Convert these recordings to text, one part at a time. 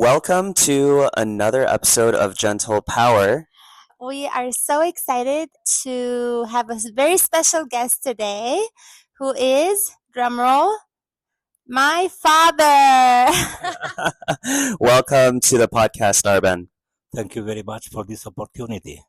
Welcome to another episode of Gentle Power. We are so excited to have a very special guest today who is, drumroll, my father. Welcome to the podcast, Arben. Thank you very much for this opportunity.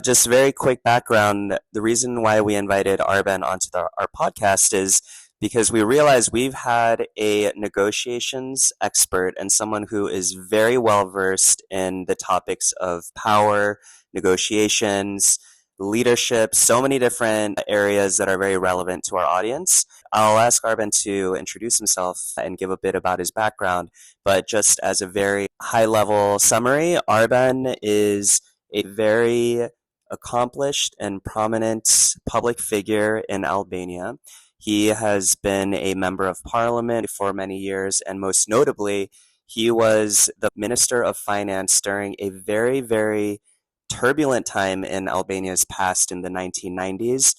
Just very quick background. The reason why we invited Arben onto our podcast is because we realized we've had a negotiations expert and someone who is very well versed in the topics of power, negotiations, leadership, so many different areas that are very relevant to our audience. I'll ask Arben to introduce himself and give a bit about his background, but just as a very high level summary, Arben is a very accomplished and prominent public figure in Albania. He has been a member of parliament for many years, and most notably, he was the Minister of Finance during a very, very turbulent time in Albania's past in the 1990s.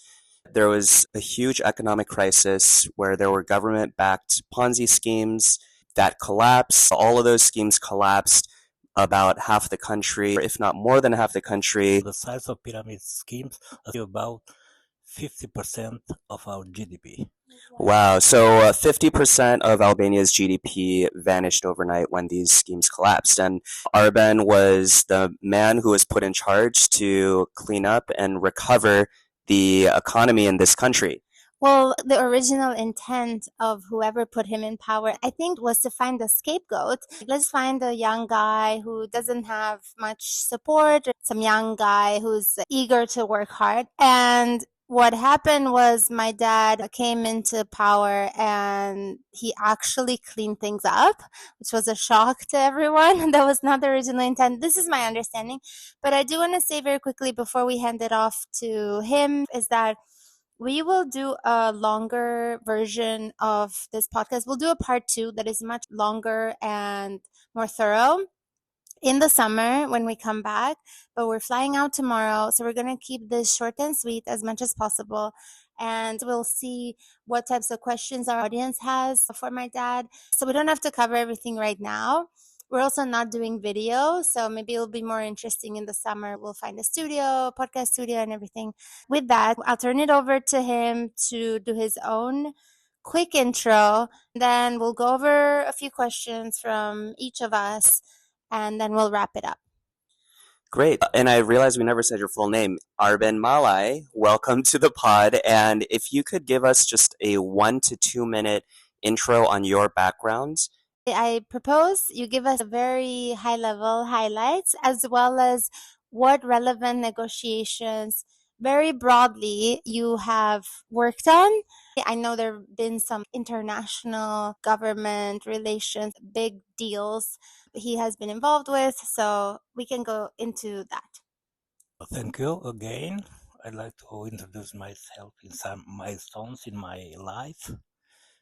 There was a huge economic crisis where there were government-backed Ponzi schemes that collapsed. All of those schemes collapsed. About half the country, if not more than half the country. The size of pyramid schemes is about 50% of our GDP. Wow. So 50% of Albania's GDP vanished overnight when these schemes collapsed. And Arben was the man who was put in charge to clean up and recover the economy in this country. Well, the original intent of whoever put him in power, I think, was to find a scapegoat. Let's find a young guy who doesn't have much support, some young guy who's eager to work hard. And what happened was my dad came into power and he actually cleaned things up, which was a shock to everyone. That was not the original intent. This is my understanding. But I do want to say very quickly before we hand it off to him is that we will do a longer version of this podcast. We'll do a part 2 that is much longer and more thorough in the summer when we come back, but we're flying out tomorrow, so we're going to keep this short and sweet as much as possible, and we'll see what types of questions our audience has for my dad, so we don't have to cover everything right now. We're also not doing video, so maybe it'll be more interesting in the summer. We'll find a studio, podcast studio, and everything. With that, I'll turn it over to him to do his own quick intro. Then we'll go over a few questions from each of us, and then we'll wrap it up. Great. And I realized we never said your full name. Arben Malaj, welcome to the pod. And if you could give us just a 1 to 2 minute intro on your background. I propose you give us a very high level highlights as well as what relevant negotiations very broadly you have worked on. I know there have been some international government relations, big deals he has been involved with, so we can go into that. Thank you again. I'd like to introduce myself in some milestones in my life.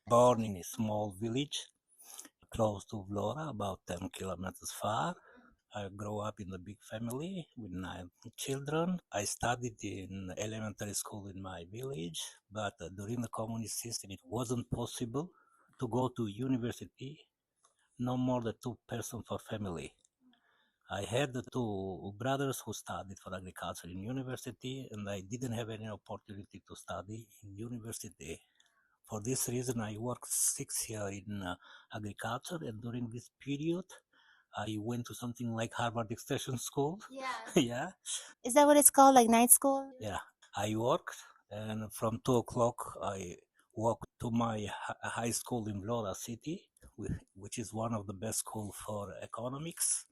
Born in a small village close to Vlora, about 10 kilometers far. I grew up in a big family with 9 children. I studied in elementary school in my village, but during the communist system it wasn't possible to go to university, no more than 2 persons per family. I had 2 brothers who studied for agriculture in university, and I didn't have any opportunity to study in university. For this reason, I worked 6 years in agriculture, and during this period, I went to something like Harvard Extension School. Yeah. Yeah. Is that what it's called, like night school? Yeah. I worked, and from 2 o'clock, I walked to my high school in Vlora city, which is one of the best schools for economics.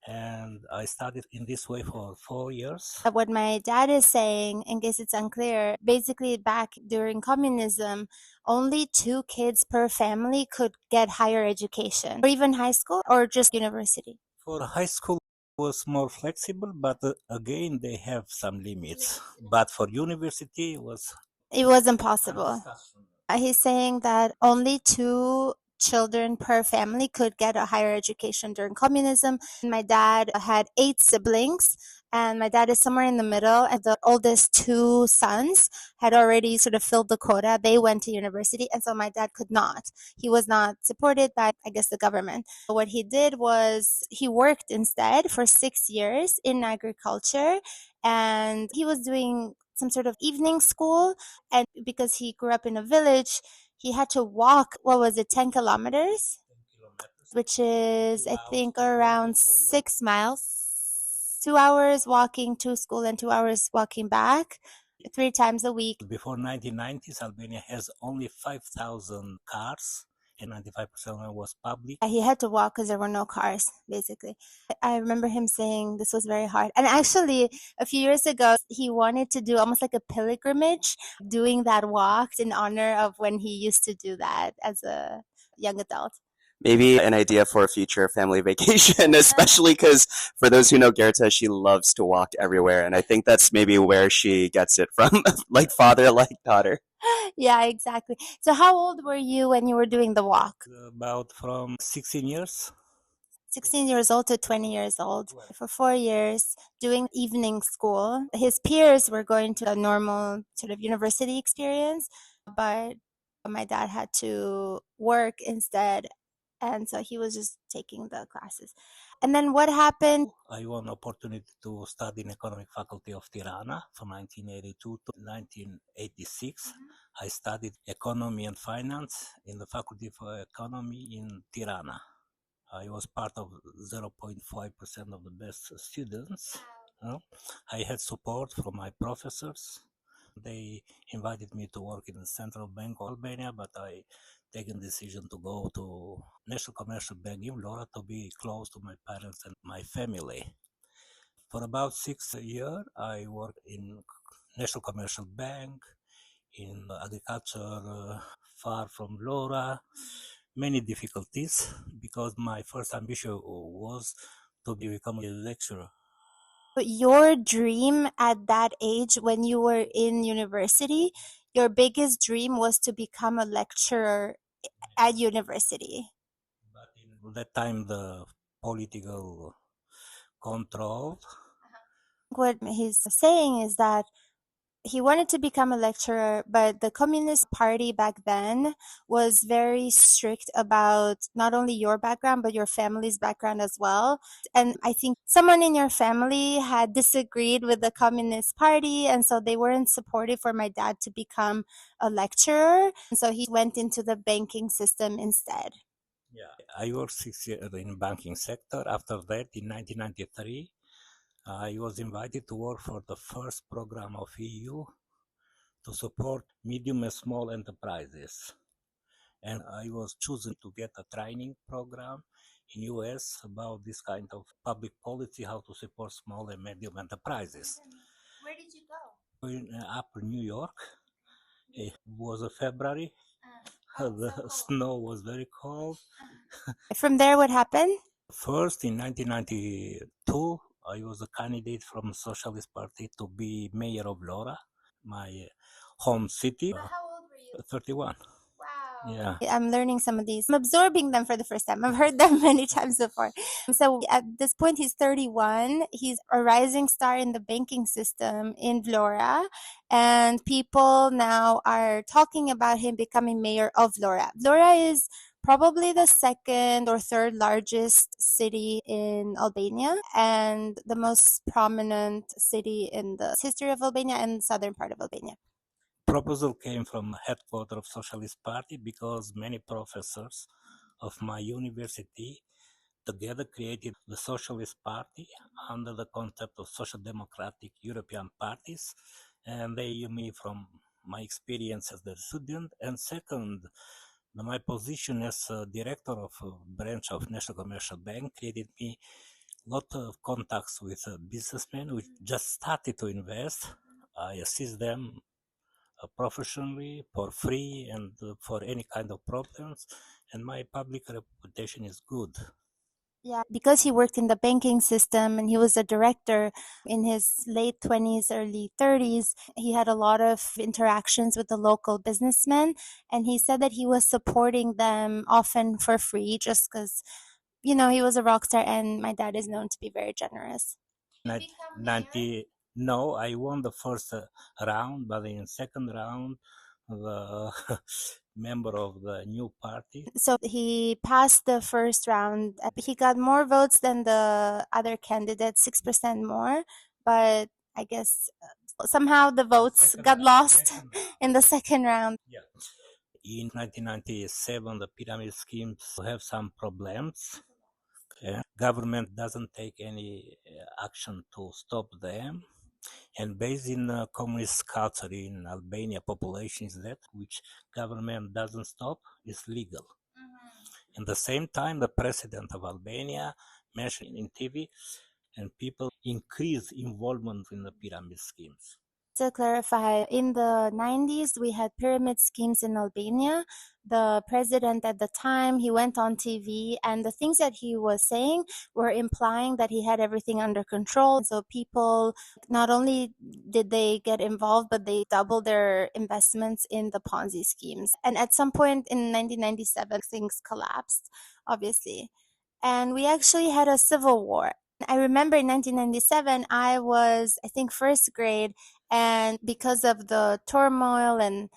And I studied in this way for 4 years. What my dad is saying, in case it's unclear, basically back during communism, only 2 kids per family could get higher education, or even high school, or just university. For high school, it was more flexible, but again, they have some limits. But for university, it was impossible. He's saying that only 2 children per family could get a higher education during communism. My dad had 8 siblings, and my dad is somewhere in the middle. And the oldest 2 sons had already sort of filled the quota. They went to university, and so my dad could not. He was not supported by, I guess, the government. What he did was he worked instead for 6 years in agriculture, and he was doing some sort of evening school. And because he grew up in a village, he had to walk, 10 kilometers, which is, I think, around 6 miles. 2 hours walking to school and 2 hours walking back, 3 times a week. Before 1990s, Albania has only 5,000 cars, and 95% of them was public. He had to walk because there were no cars, basically. I remember him saying this was very hard. And actually, a few years ago, he wanted to do almost like a pilgrimage, doing that walk in honor of when he used to do that as a young adult. Maybe an idea for a future family vacation, especially because for those who know Gerta, she loves to walk everywhere. And I think that's maybe where she gets it from, like father, like daughter. Yeah, exactly. So how old were you when you were doing the walk? About from 16 years. 16 years old to 20 years old for 4 years doing evening school. His peers were going to a normal sort of university experience, but my dad had to work instead. And so he was just taking the classes. And then what happened? I won opportunity to study in economic faculty of Tirana from 1982 to 1986. I studied economy and finance in the faculty for economy in Tirana. I was part of 0.5% of the best students. I had support from my professors. They invited me to work in the Central Bank of Albania, but I taken decision to go to National Commercial Bank in Vlora to be close to my parents and my family. For about 6 years, I worked in National Commercial Bank, in agriculture, far from Vlora. Many difficulties because my first ambition was to become a lecturer. Your dream at that age, when you were in university, your biggest dream was to become a lecturer at university. But in that time, the political control. What he's saying is that he wanted to become a lecturer, but the Communist Party back then was very strict about not only your background, but your family's background as well. And I think someone in your family had disagreed with the Communist Party, and so they weren't supportive for my dad to become a lecturer. And so he went into the banking system instead. Yeah, I worked 6 years in banking sector. After that, in 1993, I was invited to work for the first program of EU to support medium and small enterprises. And I was chosen to get a training program in US about this kind of public policy, how to support small and medium enterprises. Where did you go? In upper New York. It was a February. The snow was very cold. From there, what happened? First, in 1992, I was a candidate from Socialist Party to be mayor of Vlora, my home city. How old were you? 31. Wow. Yeah. I'm learning some of these. I'm absorbing them for the first time. I've heard them many times before. So at this point, he's 31. He's a rising star in the banking system in Vlora. And people now are talking about him becoming mayor of Vlora. Vlora is probably the second or third largest city in Albania and the most prominent city in the history of Albania and southern part of Albania. Proposal came from headquarters of Socialist Party because many professors of my university together created the Socialist Party under the concept of social democratic European parties, and they knew me from my experience as a student. And second, my position as a director of a branch of National Commercial Bank created me a lot of contacts with businessmen who just started to invest. I assist them professionally, for free, and for any kind of problems, and my public reputation is good. Yeah, because he worked in the banking system and he was a director in his late 20s, early 30s. He had a lot of interactions with the local businessmen, and he said that he was supporting them often for free just because, he was a rock star, and my dad is known to be very generous. 90, no, I won the first round, but in second round, the member of the new party. So he passed the first round. He got more votes than the other candidate, 6% more, but I guess somehow the votes got lost in the second round. Yeah. In 1997, the pyramid schemes have some problems. Government doesn't take any action to stop them. And based in communist culture in Albania, population is that which government doesn't stop is legal. At the same time, the president of Albania mentioned in TV, and people increase involvement in the pyramid schemes. To clarify, in the 90s, we had pyramid schemes in Albania. The president at the time, he went on TV, and the things that he was saying were implying that he had everything under control. So people, not only did they get involved, but they doubled their investments in the Ponzi schemes. And at some point in 1997, things collapsed, obviously. And we actually had a civil war. I remember in 1997, I was, I think, first grade, and because of the turmoil and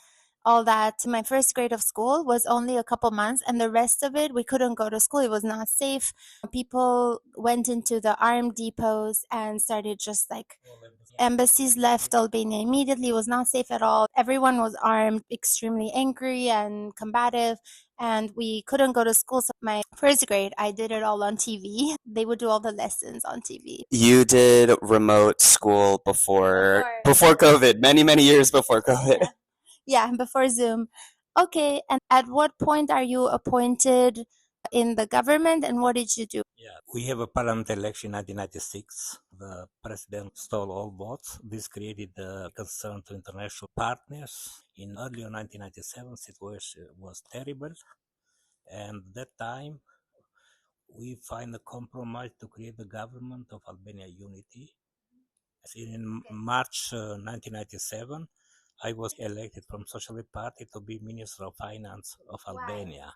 all that, my first grade of school was only a couple months, and the rest of it, we couldn't go to school. It was not safe. People went into the armed depots and started just like embassies left Albania immediately. It was not safe at all. Everyone was armed, extremely angry and combative, and we couldn't go to school. So my first grade, I did it all on TV. They would do all the lessons on TV. You did remote school before COVID, many years before COVID. Yeah, before Zoom. Okay, and at what point are you appointed in the government, and what did you do? Yeah, we have a parliament election in 1996. The president stole all votes. This created a concern to international partners. In early 1997, situation was terrible, and at that time we find a compromise to create the government of Albania unity. In March 1997, I was elected from Socialist Party to be Minister of Finance of Albania.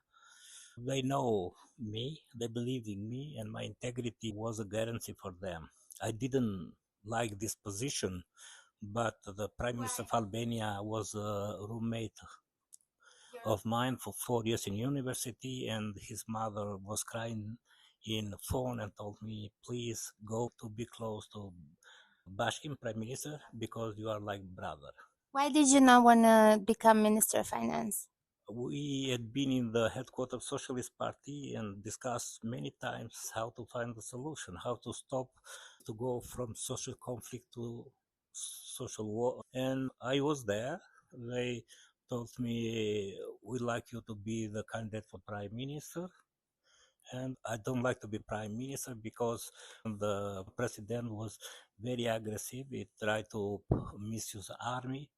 They know me, they believed in me, and my integrity was a guarantee for them. I didn't like this position, but the Prime Minister of Albania was a roommate of mine for 4 years in university, and his mother was crying in the phone and told me, please go to be close to Bashkim Prime Minister because you are like brother. Why did you not want to become Minister of Finance? We had been in the headquarters of Socialist Party and discussed many times how to find the solution, how to stop to go from social conflict to social war. And I was there. They told me, we'd like you to be the candidate for prime minister. And I don't like to be prime minister because the president was very aggressive. He tried to misuse the army.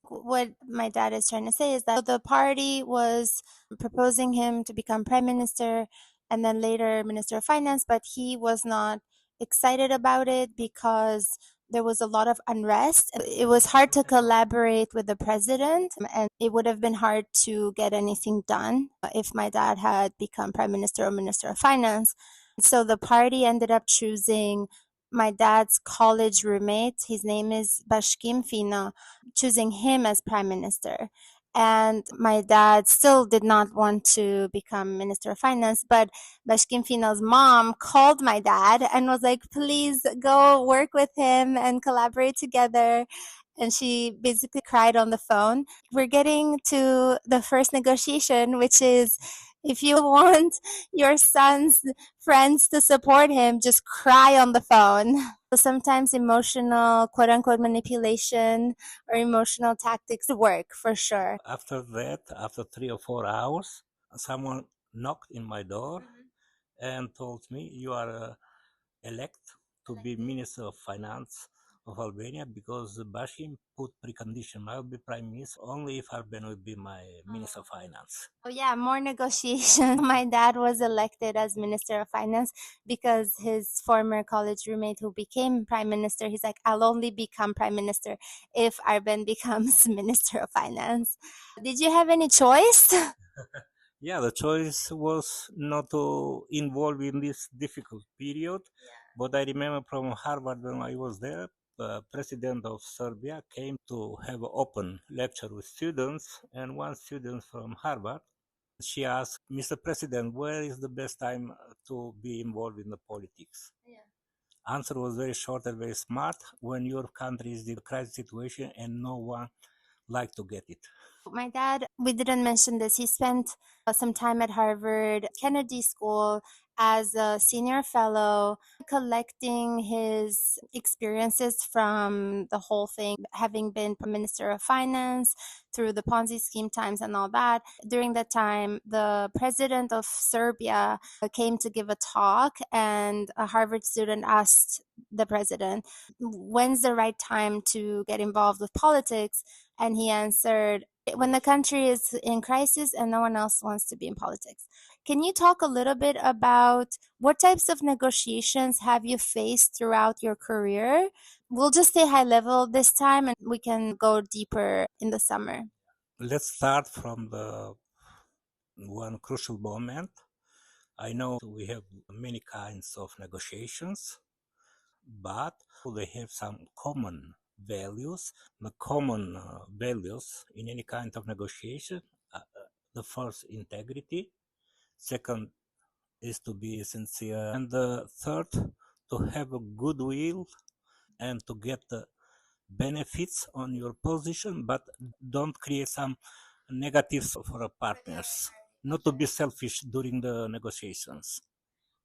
What my dad is trying to say is that the party was proposing him to become prime minister and then later minister of finance, but he was not excited about it because there was a lot of unrest. It was hard to collaborate with the president, and it would have been hard to get anything done if my dad had become prime minister or minister of finance. So the party ended up choosing my dad's college roommate. His name is Bashkim Fina, choosing him as prime minister. And my dad still did not want to become Minister of Finance, but Bashkim Fina's mom called my dad and was like, please go work with him and collaborate together. And she basically cried on the phone. We're getting to the first negotiation, which is if you want your son's friends to support him, just cry on the phone. Sometimes emotional, quote unquote, manipulation or emotional tactics work for sure. After that, after 3 or 4 hours, someone knocked in my door and told me, you are elect to be Minister of Finance of Albania because Bashim put precondition. I will be prime minister only if Arben will be my minister of finance. Oh yeah, more negotiation. My dad was elected as Minister of Finance because his former college roommate who became Prime Minister, he's like, I'll only become Prime Minister if Arben becomes Minister of Finance. Did you have any choice? Yeah, the choice was not to involve in this difficult period. But I remember from Harvard when I was there, the president of Serbia came to have an open lecture with students, and one student from Harvard, she asked, Mr. President, where is the best time to be involved in the politics? Answer was very short and very smart. When your country is in a crisis situation and no one like to get it. My dad, we didn't mention this, he spent some time at Harvard Kennedy School as a senior fellow, collecting his experiences from the whole thing, having been Minister of Finance through the Ponzi scheme times and all that. During that time, the president of Serbia came to give a talk, and a Harvard student asked the president, when's the right time to get involved with politics? And he answered, when the country is in crisis and no one else wants to be in politics. Can you talk a little bit about what types of negotiations have you faced throughout your career? We'll just stay high level this time and we can go deeper in the summer. Let's start from the one crucial moment. I know we have many kinds of negotiations, but they have some common values. The common values in any kind of negotiation, the first, integrity. Second is to be sincere. And the third, to have a goodwill and to get the benefits on your position, but don't create some negatives for our partners. Not to be selfish during the negotiations.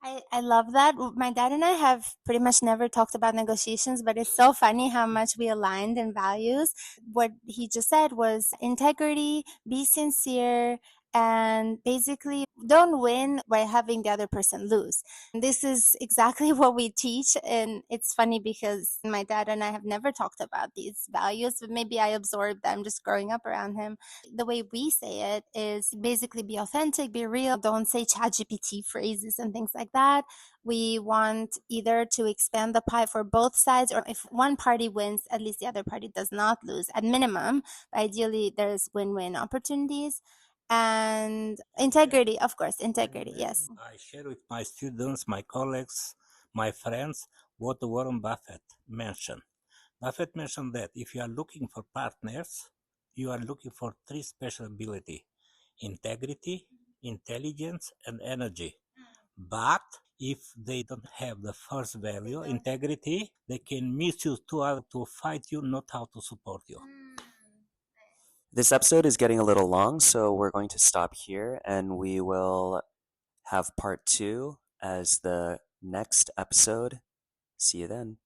I love that. My dad and I have pretty much never talked about negotiations, but it's so funny how much we aligned in values. What he just said was integrity, be sincere, and basically don't win by having the other person lose. And this is exactly what we teach. And it's funny because my dad and I have never talked about these values, but maybe I absorbed them just growing up around him. The way we say it is basically be authentic, be real, don't say ChatGPT phrases and things like that. We want either to expand the pie for both sides, or if one party wins, at least the other party does not lose at minimum. Ideally, there's win-win opportunities. And integrity, of course, integrity, yes. I share with my students, my colleagues, my friends, what Warren Buffett mentioned. Buffett mentioned that if you are looking for partners, you are looking for three special ability: integrity, intelligence, and energy. But if they don't have the first value, integrity, they can misuse to others to fight you, not how to support you. This episode is getting a little long, so we're going to stop here and we will have part 2 as the next episode. See you then.